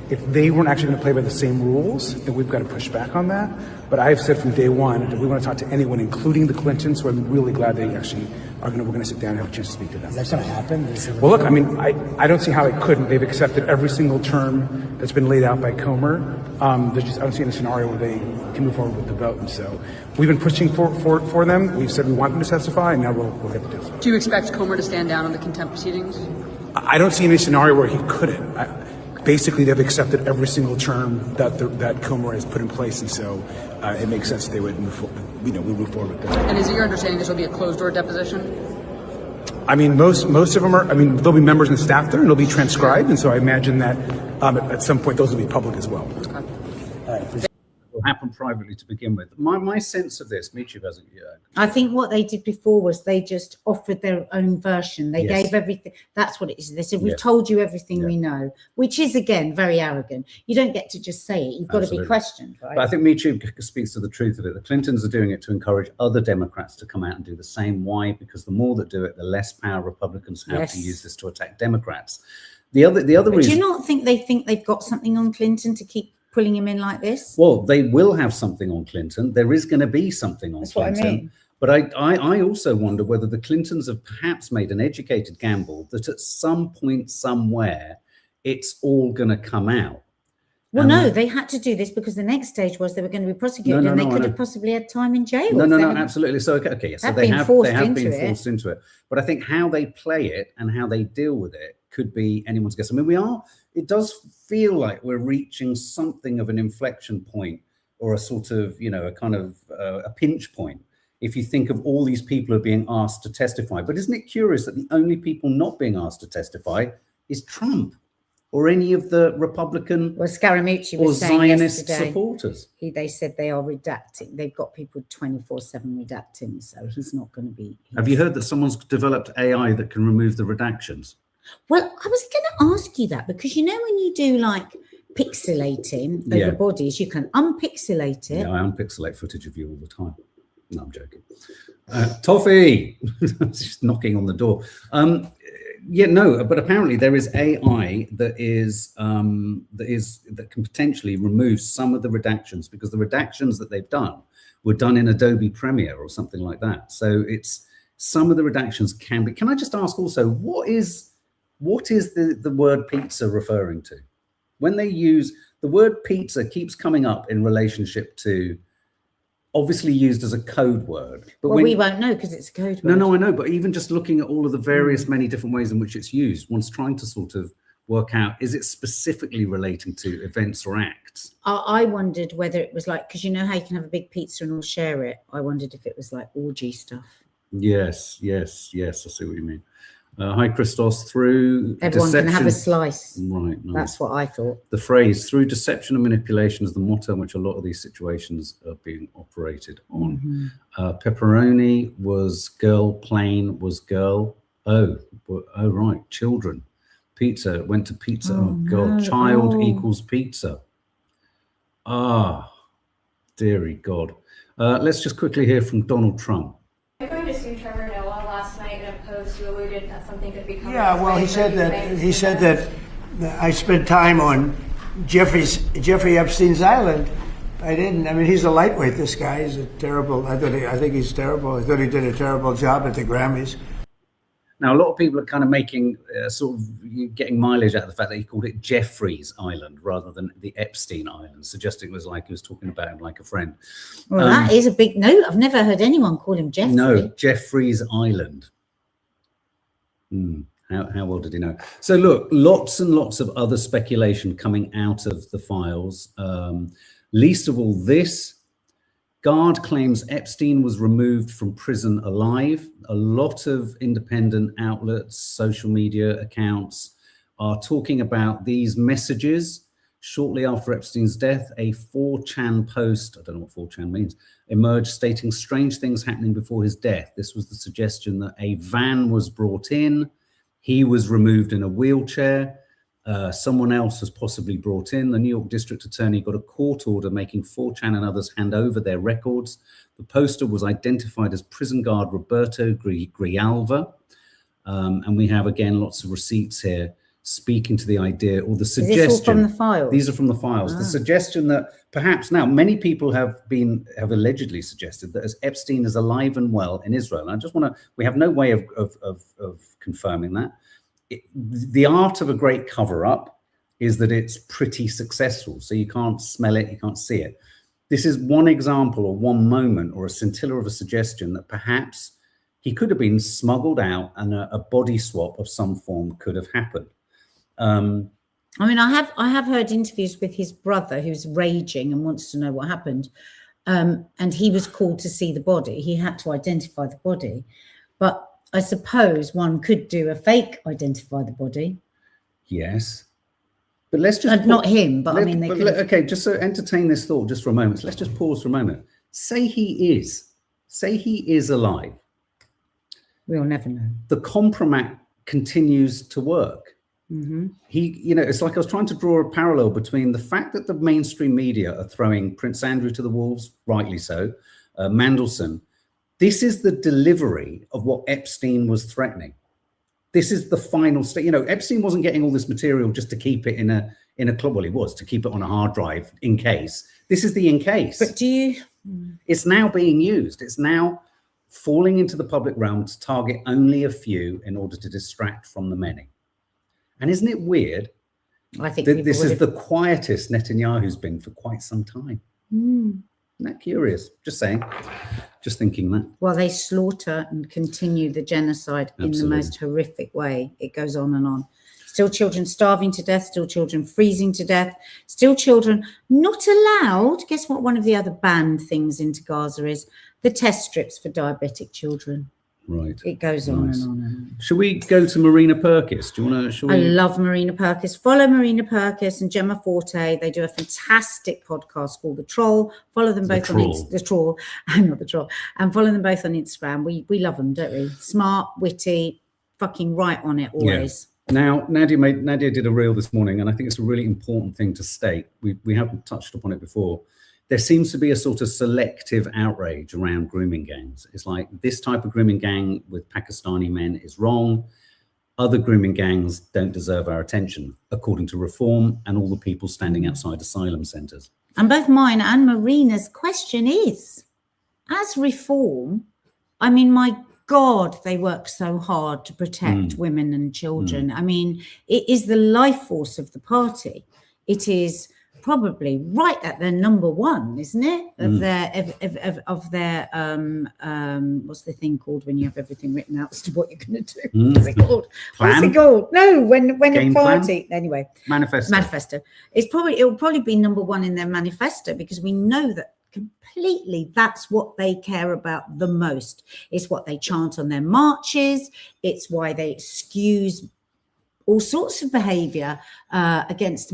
if they weren't actually going to play by the same rules, then we've got to push back on that. But I've said from day one that we want to talk to anyone, including the Clintons, so I'm really glad they actually we're going to sit down and have a chance to speak to them. Is that going to happen? Well, look, I mean, I don't see how it couldn't. They've accepted every single term that's been laid out by Comer. I don't see any scenario where they can move forward with the vote. And so we've been pushing for them. We've said we want them to testify, and now we'll get to testify. Do you expect Comer to stand down on the contempt proceedings? I don't see any scenario where he couldn't. Basically, they've accepted every single term that Comer has put in place, and so it makes sense that they would move forward. We move forward with that. And is it your understanding this will be a closed-door deposition? I mean, most of them are. I mean, there'll be members and staff there, and it'll be transcribed, and so I imagine that at some point those will be public as well. Will happen privately to begin with. My sense of this, Michu hasn't yet. I think what they did before was they just offered their own version. They gave everything. That's what it is. They said, we've told you everything we know, which is, again, very arrogant. You don't get to just say it. You've got to be questioned, right? But I think Michu speaks to the truth of it. The Clintons are doing it to encourage other Democrats to come out and do the same. Why? Because the more that do it, the less power Republicans have to use this to attack Democrats. The other reason. Do you not think they've got something on Clinton to keep pulling him in like this? Well, they will have something on Clinton. There is going to be something on Clinton. What I mean. But I also wonder whether the Clintons have perhaps made an educated gamble that at some point somewhere it's all going to come out. Well, no, they had to do this because the next stage was they were going to be prosecuted and they could have possibly had time in jail. No, absolutely. So, okay, so they have been forced into it. But I think how they play it and how they deal with it could be anyone's guess. I mean, it does feel like we're reaching something of an inflection point or a sort of, a kind of a pinch point. If you think of all these people who are being asked to testify, but isn't it curious that the only people not being asked to testify is Trump or any of the Republican Scaramucci or was saying Zionist yesterday, supporters? They said they are redacting. They've got people 24/7 redacting, so he's not going to be. Have you heard that someone's developed AI that can remove the redactions? Well, I was going to ask you that because when you do like pixelating over bodies, you can unpixelate it. Yeah, I unpixelate footage of you all the time. No, I'm joking. Toffee, just knocking on the door. But apparently there is AI that can potentially remove some of the redactions because the redactions that they've done were done in Adobe Premiere or something like that. So it's some of the redactions can be. Can I just ask also, what is the word pizza referring to? When they use the word pizza keeps coming up in relationship to, obviously used as a code word. But we won't know because it's a code word. No, I know. But even just looking at all of the various many different ways in which it's used, one's trying to sort of work out, is it specifically relating to events or acts? I wondered whether it was like, because you know how you can have a big pizza and all share it. I wondered if it was like orgy stuff. Yes. I see what you mean. Hi, Christos. Through everyone deception, can have a slice. Right. Nice. That's what I thought. The phrase "through deception and manipulation" is the motto in which a lot of these situations are being operated on. Pepperoni was girl. Plain was girl. Oh, right. Children. Pizza went to pizza. Oh God. Child equals pizza. Ah, dearie God. Let's just quickly hear from Donald Trump. I'm going to sue Trevor Noah last night in a post who alluded that something could become. Yeah, well, he said that I spent time on Jeffrey Epstein's island. I didn't. I mean, he's a lightweight. This guy is a terrible. I think he's terrible. I thought he did a terrible job at the Grammys. Now, a lot of people are kind of making sort of getting mileage out of the fact that he called it Jeffrey's Island rather than the Epstein Island, suggesting it was like he was talking about him like a friend. Well, that is a big note. I've never heard anyone call him Jeffrey. No, Jeffrey's Island. How well did he know? So look, lots and lots of other speculation coming out of the files. Least of all this. Guard claims Epstein was removed from prison alive. A lot of independent outlets, social media accounts are talking about these messages. Shortly after Epstein's death, a 4chan post, I don't know what 4chan means, emerged stating strange things happening before his death. This was the suggestion that a van was brought in. He was removed in a wheelchair. Someone else was possibly brought in. The New York District Attorney got a court order making 4chan and others hand over their records. The poster was identified as prison guard Roberto Grijalva. And we have, again, lots of receipts here speaking to the idea or the Is suggestion. this all from the files? These are from the files. The suggestion that perhaps now many people have allegedly suggested that as Epstein is alive and well in Israel, and I just want to, we have no way of confirming that. The art of a great cover-up is that it's pretty successful. So you can't smell it, you can't see it. This is one example or one moment or a scintilla of a suggestion that perhaps he could have been smuggled out and a body swap of some form could have happened. I mean, I have heard interviews with his brother who's raging and wants to know what happened. And he was called to see the body. He had to identify the body. But I suppose one could do a fake identify the body. Yes. But let's just... not him, but I mean... Okay, just so entertain this thought just for a moment. So let's just pause for a moment. Say he is alive. We'll never know. The compromat continues to work. Mm-hmm. It's like I was trying to draw a parallel between the fact that the mainstream media are throwing Prince Andrew to the wolves, rightly so, Mandelson. This is the delivery of what Epstein was threatening. This is the final state. Epstein wasn't getting all this material just to keep it in a club. Well, he was, to keep it on a hard drive in case. This is the in case. But It's now being used. It's now falling into the public realm to target only a few in order to distract from the many. And isn't it weird? I think that this is the quietest Netanyahu's been for quite some time. Isn't that curious? Just saying. Just thinking that. Well, they slaughter and continue the genocide in the most horrific way. It goes on and on. Still children starving to death, still children freezing to death, still children not allowed. Guess what one of the other banned things into Gaza is? The test strips for diabetic children. Right. It goes on and on and on. Should we go to Marina Purkis? Do you want to? I love Marina Purkis. Follow Marina Purkis and Gemma Forte. They do a fantastic podcast called The Troll. Follow them both on The Troll. Not The Troll. And follow them both on Instagram. We love them, don't we? Smart, witty, fucking right on it always. Yeah. Now, Nadia did a reel this morning, and I think it's a really important thing to state. We haven't touched upon it before. There seems to be a sort of selective outrage around grooming gangs. It's like this type of grooming gang with Pakistani men is wrong. Other grooming gangs don't deserve our attention, according to Reform and all the people standing outside asylum centres. And both mine and Marina's question is, as Reform, I mean, my God, they work so hard to protect women and children. I mean, it is the life force of the party. It is probably right at their number one, isn't it? Of their what's the thing called when you have everything written out as to what you're going to do? What's it called? What's it called? No, when a party anyway. Manifesto. It'll probably be number one in their manifesto, because we know that completely that's what they care about the most. It's what they chant on their marches. It's why they excuse all sorts of behavior against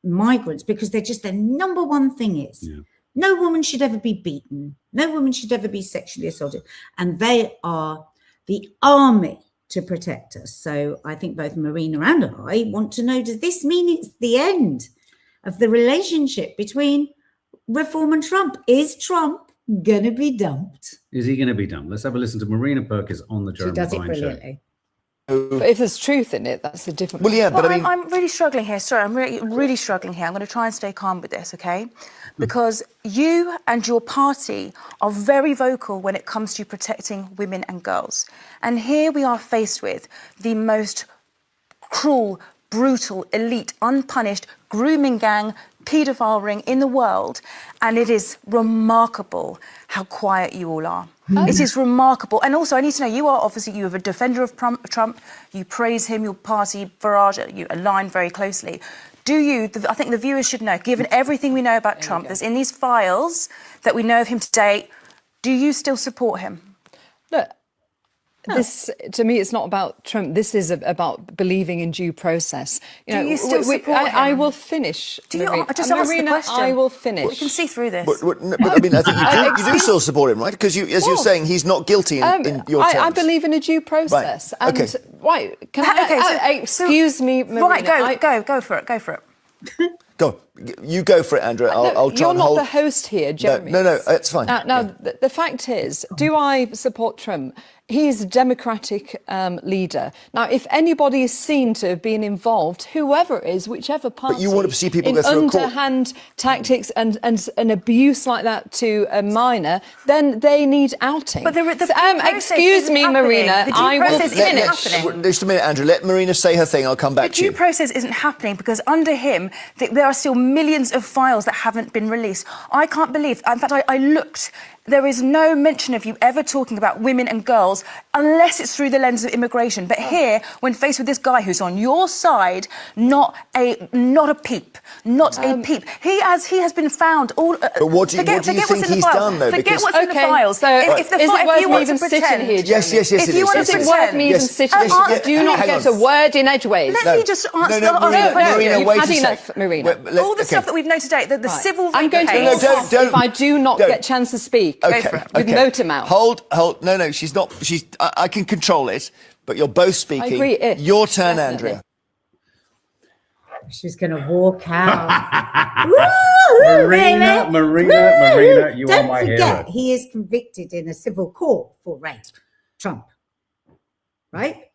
migrants, because their number one thing is no woman should ever be beaten. No woman should ever be sexually assaulted. And they are the army to protect us. So I think both Marina and I want to know, does this mean it's the end of the relationship between Reform and Trump? Is Trump going to be dumped? Is he going to be dumped? Let's have a listen to Marina Purkis on the Jeremy Vine show. She does it brilliantly. But if there's truth in it, that's a different... Well, yeah, but I mean... I'm really struggling here. Sorry, I'm really struggling here. I'm going to try and stay calm with this, OK? Because you and your party are very vocal when it comes to protecting women and girls. And here we are faced with the most cruel, brutal, elite, unpunished grooming gang, paedophile ring in the world. And it is remarkable how quiet you all are. It is remarkable. And also, I need to know, you are a defender of Trump. You praise him, your party, Farage, you align very closely. Do you, I think the viewers should know, given everything we know about Trump, that's in these files that we know of him to date, do you still support him? Look, this, to me, it's not about Trump. This is about believing in due process. Do you still support him? I will finish. Do you just ask the question? I will finish. We can see through this. But I mean, I think you do still support him, right? Because as you're saying, he's not guilty in your terms. I believe in a due process. Right. And, right. Can I excuse me, Marina? Right, go for it. Go. You go for it, Andrea. I'll try you're and not hold. the host here, Jeremy. No, it's fine. Now the fact is, do I support Trump? He is a democratic leader. Now, if anybody is seen to have been involved, whoever it is, whichever party, But you want to see people in go through a court. underhand tactics and an abuse like that to a minor, then they need outing. But excuse me, Marina. I will finish. Just a minute, Andrew. Let Marina say her thing. I'll come back to you. The due process isn't happening because under him, there are still millions of files that haven't been released. I can't believe, in fact, I looked. There is no mention of you ever talking about women and girls unless it's through the lens of immigration. But here, when faced with this guy who's on your side, not a peep. He has been found all. But what do you think he's done, though? Forget what's in the files. So is it worth me even sitting here? Yes, it is. If you want to pretend, is it worth me even sitting here? Do you not get a word in edgeways? Let me just answer. Marina, you've wait had a enough, sec. Marina. All the stuff that we've known today, the civil. I'm going to be off if I do not get a chance to speak. With motor mouth. Hold. No, she's not. I can control it, but you're both speaking. I agree. Your turn, Andrea. She's going to walk out. Marina, you are my hero. Don't forget, he is convicted in a civil court for rape. Trump. Right?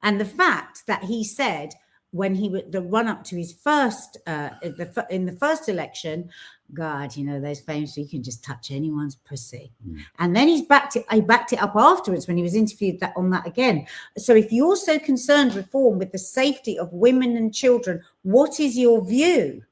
And the fact that he said when he would the run up to his first in the first election, God, those famous you can just touch anyone's pussy. And then he backed it up afterwards when he was interviewed on that again. So if you're so concerned reform with the safety of women and children, what is your view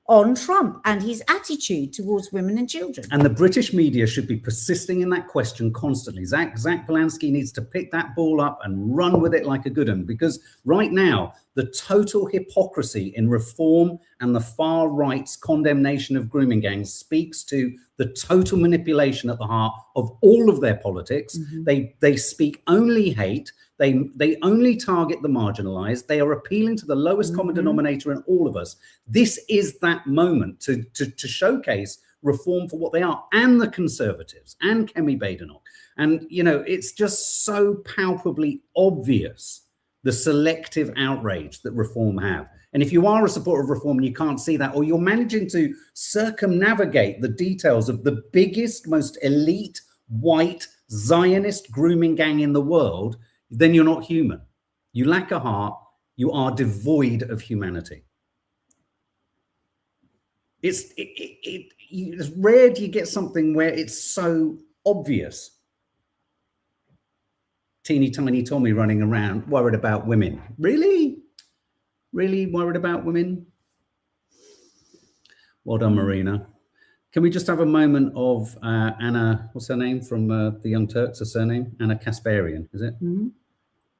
on Trump and his attitude towards women and children? And the British media should be persisting in that question constantly. Zach Polanski needs to pick that ball up and run with it like a good one, because right now, the total hypocrisy in reform and the far right's condemnation of grooming gangs speaks to the total manipulation at the heart of all of their politics. They speak only hate. They only target the marginalized. They are appealing to the lowest common denominator in all of us. This is that moment to showcase reform for what they are, and the Conservatives and Kemi Badenoch. And, it's just so palpably obvious, the selective outrage that reform have. And if you are a supporter of reform and you can't see that, or you're managing to circumnavigate the details of the biggest, most elite, white, Zionist grooming gang in the world, then you're not human. You lack a heart. You are devoid of humanity. It's rare do you get something where it's so obvious. Teeny tiny Tommy running around worried about women. Really? Really worried about women? Well done, Marina. Can we just have a moment of Anna, what's her name from the Young Turks, her surname? Anna Kasparian, is it?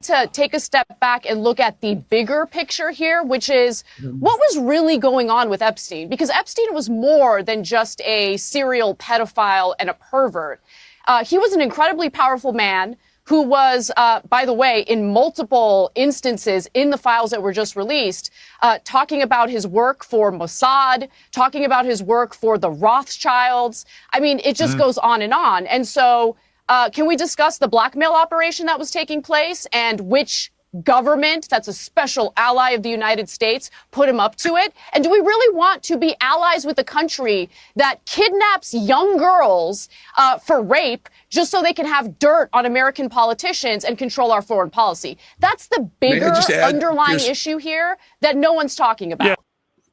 To take a step back and look at the bigger picture here, which is what was really going on with Epstein, because Epstein was more than just a serial pedophile and a pervert. He was an incredibly powerful man who was, by the way, in multiple instances in the files that were just released, talking about his work for Mossad, talking about his work for the Rothschilds. I mean, it just goes on. And so can we discuss the blackmail operation that was taking place and which government that's a special ally of the United States put him up to it? And do we really want to be allies with a country that kidnaps young girls for rape just so they can have dirt on American politicians and control our foreign policy? That's the bigger underlying issue here that no one's talking about.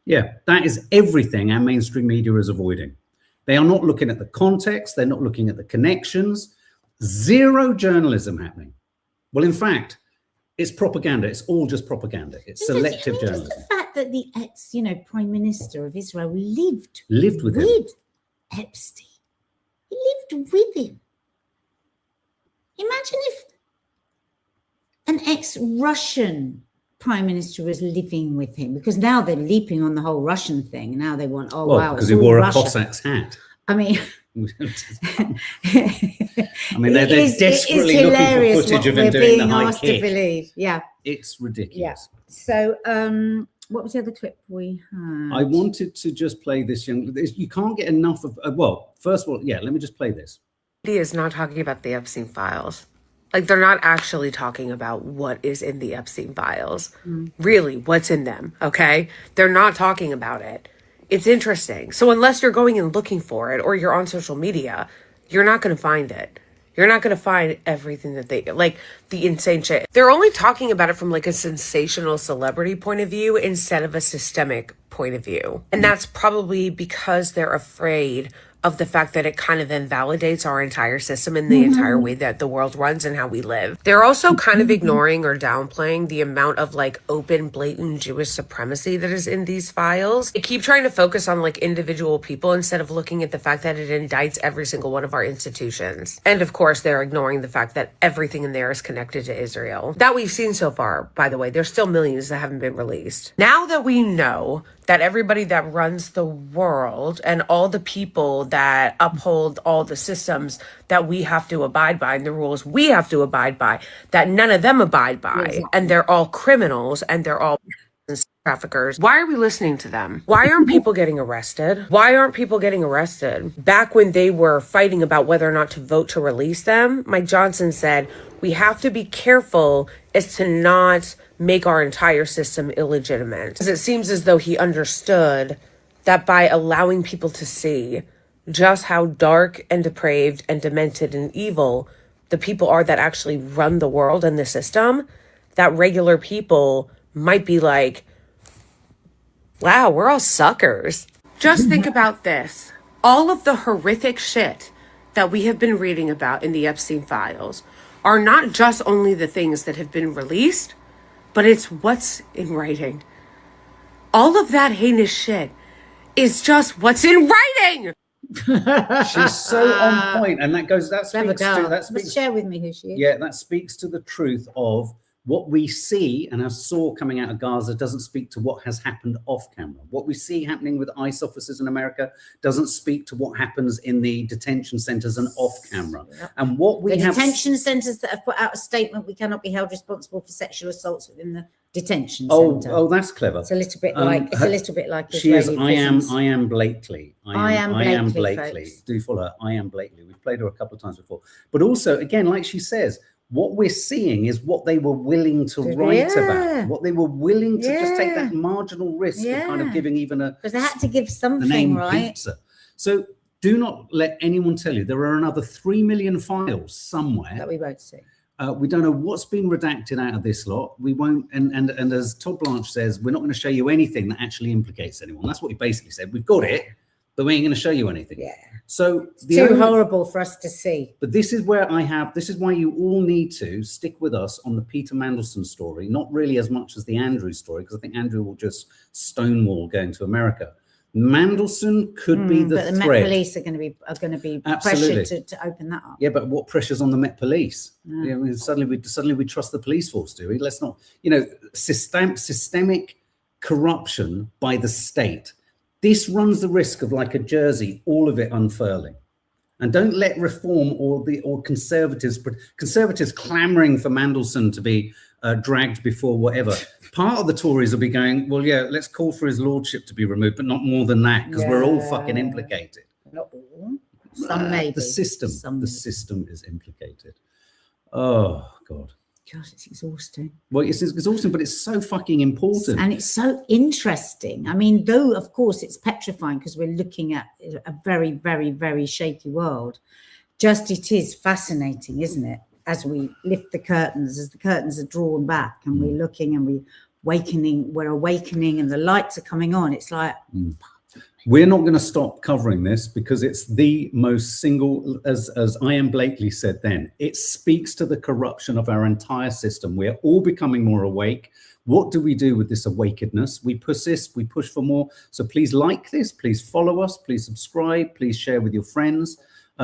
Yeah, that is everything our mainstream media is avoiding. They are not looking at the context. They're not looking at the connections. Zero journalism happening. Well, in fact, it's propaganda. It's all just propaganda. It's selective journalism. Just the fact that the ex, Prime Minister of Israel lived with him. Epstein. He lived with him. Imagine if an ex-Russian Prime Minister was living with him, because now they're leaping on the whole Russian thing. Now they want, wow, because he wore a Cossack's hat. I mean, they're desperately looking for footage of him doing the high kick. Yeah, it's ridiculous. Yeah. So, what was the other clip we had? I wanted to just play this you can't get enough of. First of all, let me just play this. He is not talking about the Epstein files. Like, they're not actually talking about what is in the Epstein files. Really, what's in them, okay? They're not talking about it. It's interesting. So unless you're going and looking for it or you're on social media, you're not going to find it. You're not going to find everything that they, like the insane shit. They're only talking about it from like a sensational celebrity point of view instead of a systemic point of view. And that's probably because they're afraid of the fact that it kind of invalidates our entire system and the entire way that the world runs and how we live. They're also kind of ignoring or downplaying the amount of like open, blatant Jewish supremacy that is in these files. They keep trying to focus on like individual people instead of looking at the fact that it indicts every single one of our institutions. And of course, they're ignoring the fact that everything in there is connected to Israel. That we've seen so far, by the way. There's still millions that haven't been released. Now that we know that everybody that runs the world and all the people that uphold all the systems that we have to abide by and the rules we have to abide by, that none of them abide by, and they're all criminals and they're all traffickers. Why are we listening to them? Why aren't people getting arrested? Why aren't people getting arrested? Back when they were fighting about whether or not to vote to release them, Mike Johnson said, we have to be careful as to not make our entire system illegitimate. Because it seems as though he understood that by allowing people to see just how dark and depraved and demented and evil the people are that actually run the world and the system, that regular people might be like, wow, we're all suckers. Just think about this. All of the horrific shit that we have been reading about in the Epstein files are not just only the things that have been released, but it's what's in writing. All of that heinous shit is just what's in writing. She's so on point, and share with me who she is. Yeah, that speaks to the truth of what we see and saw coming out of Gaza doesn't speak to what has happened off camera. What we see happening with ICE officers in America doesn't speak to what happens in the detention centers and off camera. Yep. And what we have detention centers that have put out a statement, we cannot be held responsible for sexual assaults within the detention center. Oh, that's clever. It's a little bit like she is. prisons. I am Blakely. I am Blakely. Folks. Do follow her. I am Blakely. We've played her a couple of times before, but also again, like she says, what we're seeing is what they were willing to write about, what they were willing to just take that marginal risk of kind of giving even a... Because they had to give something, the name right? Pizza. So do not let anyone tell you there are another 3 million files somewhere. That we won't see. We don't know what's been redacted out of this lot. We won't, and as Todd Blanche says, we're not going to show you anything that actually implicates anyone. That's what he basically said. We've got it, but we ain't going to show you anything. Yeah. So too horrible for us to see. But this is where this is why you all need to stick with us on the Peter Mandelson story, not really as much as the Andrew story, because I think Andrew will just stonewall going to America. Mandelson could be the but the thread. Met Police are going to be pressured to open that up. Yeah, but what pressure's on the Met Police? Yeah. I mean, suddenly we trust the police force, do we? Let's not. Systemic corruption by the state. This runs the risk of, like a jersey, all of it unfurling. And don't let reform or conservatives clamoring for Mandelson to be dragged before whatever. Part of the Tories will be going, well, yeah, let's call for his lordship to be removed, but not more than that, because we're all fucking implicated. Not all. Some maybe. The system is implicated. Oh, God. God, it's exhausting. Well, it's exhausting, but it's so fucking important. And it's so interesting. I mean, though, of course, it's petrifying because we're looking at a very, very, very shaky world. Just it is fascinating, isn't it? As we lift the curtains, as the curtains are drawn back and we're looking and we're awakening and the lights are coming on. It's like... We're not going to stop covering this because it's the most single, as I am Blakely said then, it speaks to the corruption of our entire system. We're all becoming more awake. What do we do with this awakenedness? We persist, we push for more. So please like this, please follow us, please subscribe, please share with your friends.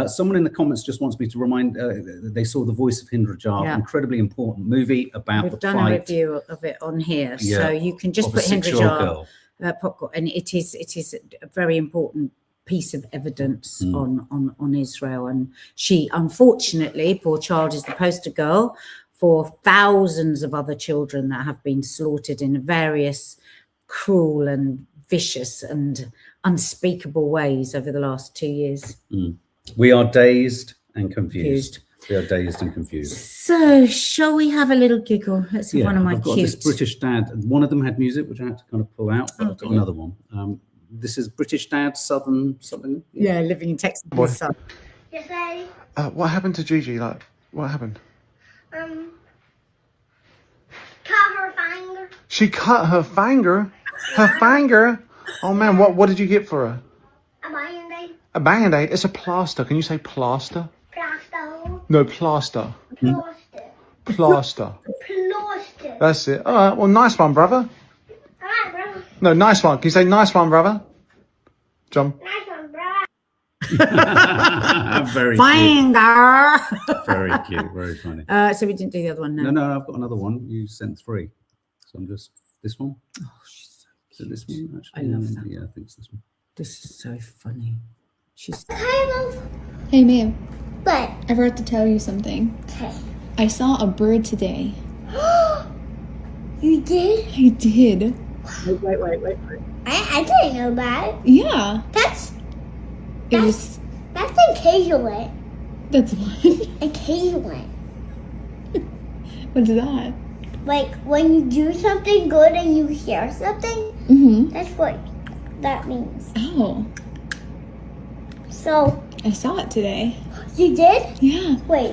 Someone in the comments just wants me to remind, they saw The Voice of Hindrajab, incredibly important movie about the plight. We've done a review of it on here, so you can just put Hindrajab. Popcorn, and it is a very important piece of evidence on Israel, and she, unfortunately, poor child, is the poster girl for thousands of other children that have been slaughtered in various cruel and vicious and unspeakable ways over the last 2 years. We are dazed and confused. We are dazed and confused. So, shall we have a little giggle? Let's have one of my I've got this British dad. One of them had music, which I had to kind of pull out, but I've got another one. this is British dad, Southern something. Yeah, living in Texas with his son. Yes, Daddy. What happened to Gigi? Like, what happened? Cut her finger. She cut her finger. Her finger. Oh man, what did you get for her? A Band-Aid. A Band-Aid. It's a plaster. Can you say plaster? Plaster. No, plaster. Plaster. Plaster. Plaster. That's it. All right. Well, nice one, brother. Alright, brother. No, nice one. Can you say nice one, brother? John. Nice one, brother. Very Finger. cute. Very cute. Very funny. So we didn't do the other one. No, I've got another one. You sent 3, so I'm just this one. Oh, she's so Is it this one? Actually, I love that. Yeah, I think it's this one. This is so funny. She's. Hey, ma'am. What? I forgot to tell you something. Okay. I saw a bird today. You did? I did. Wait. I didn't know about it. Yeah. That's It was. occasional. That's what? Occasional. What's that? Like when you do something good and you share something, Mm-hmm. that's what that means. Oh. So I saw it today. you did? Yeah. Wait,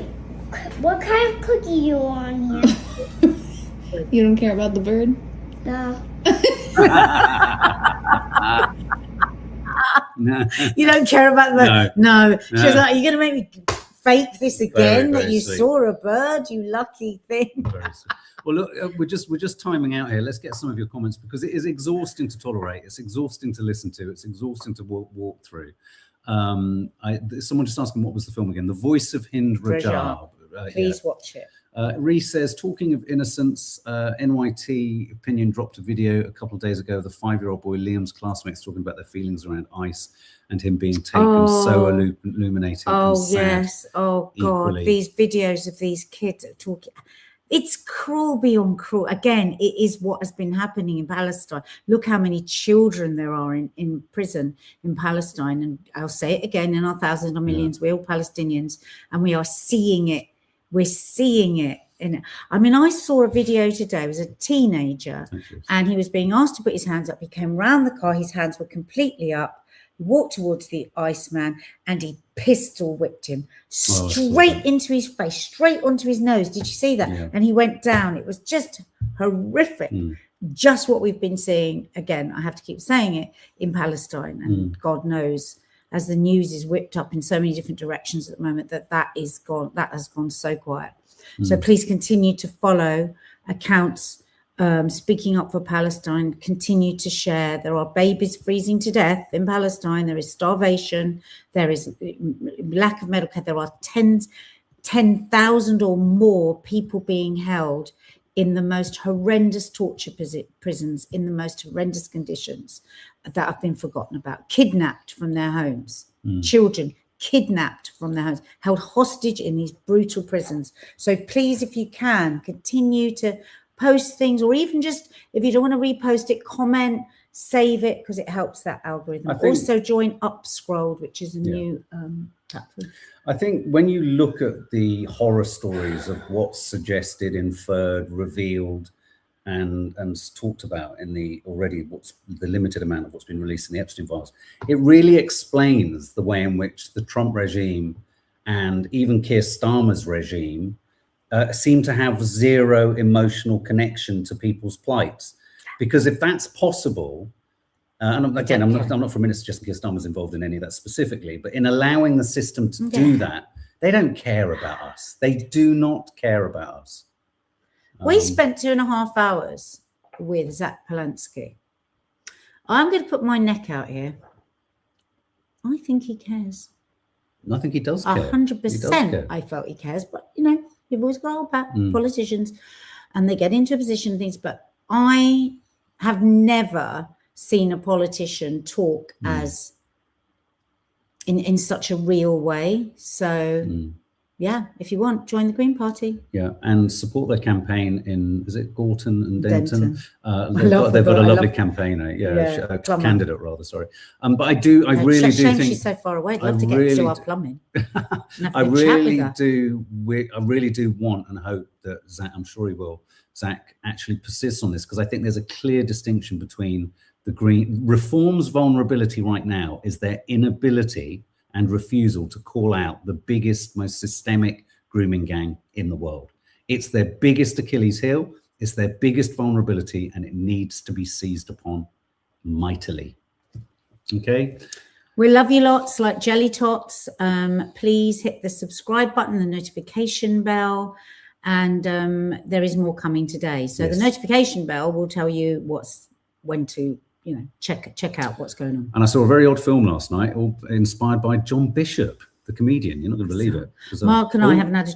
what kind of cookie you on here? You don't care about the bird? No. No. You don't care about the. No. She was No. like, "Are you going to make me fake this again? Very that you sweet. saw a bird, you lucky thing." Very sweet. Well, look, we're just timing out here. Let's get some of your comments because it is exhausting to tolerate. It's exhausting to listen to. It's exhausting to walk through. Someone just asking what was the film again? The Voice of Hind Rajab. Please watch it. Reese says, talking of innocence, NYT Opinion dropped a video a couple of days ago of the 5-year-old boy Liam's classmates talking about their feelings around ICE and him being taken. So illuminating. Oh, and sad yes. Oh, God. equally. These videos of these kids talking. It's cruel beyond cruel. Again, it is what has been happening in Palestine. Look how many children there are in prison in Palestine. And I'll say it again, in our thousands or millions, we're all Palestinians and we are seeing it. We're seeing it. I mean, I saw a video today. It was a teenager and he was being asked to put his hands up. He came round the car. His hands were completely up. He walked towards the Iceman and he pistol whipped him straight into his face, straight onto his nose. Did you see that? Yeah. And he went down. It was just horrific. Just what we've been seeing, again, I have to keep saying it, in Palestine. And God knows, as the news is whipped up in so many different directions at the moment, that has gone so quiet. So please continue to follow accounts speaking up for Palestine, continue to share. There are babies freezing to death in Palestine. There is starvation. There is lack of medical care. There are 10,000 or more people being held in the most horrendous torture prisons, in the most horrendous conditions that have been forgotten about, kidnapped from their homes, children kidnapped from their homes, held hostage in these brutal prisons. So please, if you can, continue to post things, or even just, if you don't want to repost it, comment, save it, because it helps that algorithm. Also join Upscrolled, which is a new platform. I think when you look at the horror stories of what's suggested, inferred, revealed, and talked about in the what's the limited amount of what's been released in the Epstein files, it really explains the way in which the Trump regime and even Keir Starmer's regime seem to have zero emotional connection to people's plights. Because if that's possible, and again, I'm not for a minute suggesting Keir Starmer's involved in any of that specifically, but in allowing the system to do that, they don't care about us. They do not care about us. We spent 2.5 hours with Zach Polanski. I'm going to put my neck out here. I think he cares. I think he does care. 100%. I felt he cares, but you know, you've always got to hold back politicians, and they get into a position and things. But I have never seen a politician talk as in such a real way. So yeah, if you want, join the Green Party. Yeah, and support their campaign in, is it Gorton and Denton? They've got a lovely campaigner, candidate rather, sorry. But I really do think she's so far away. I'd love to get to do our plumbing. I really do want and hope that Zach, I'm sure he will, Zach actually persists on this, because I think there's a clear distinction between Reform's vulnerability right now is their inability and refusal to call out the biggest, most systemic grooming gang in the world. It's their biggest Achilles heel, it's their biggest vulnerability, and it needs to be seized upon mightily. Okay? We love you lots like jelly tots. Please hit the subscribe button, the notification bell, and there is more coming today. So the notification bell will tell you when to, check out what's going on. And I saw a very odd film last night, all inspired by John Bishop, the comedian. You're not going to believe it. Mark and I haven't had a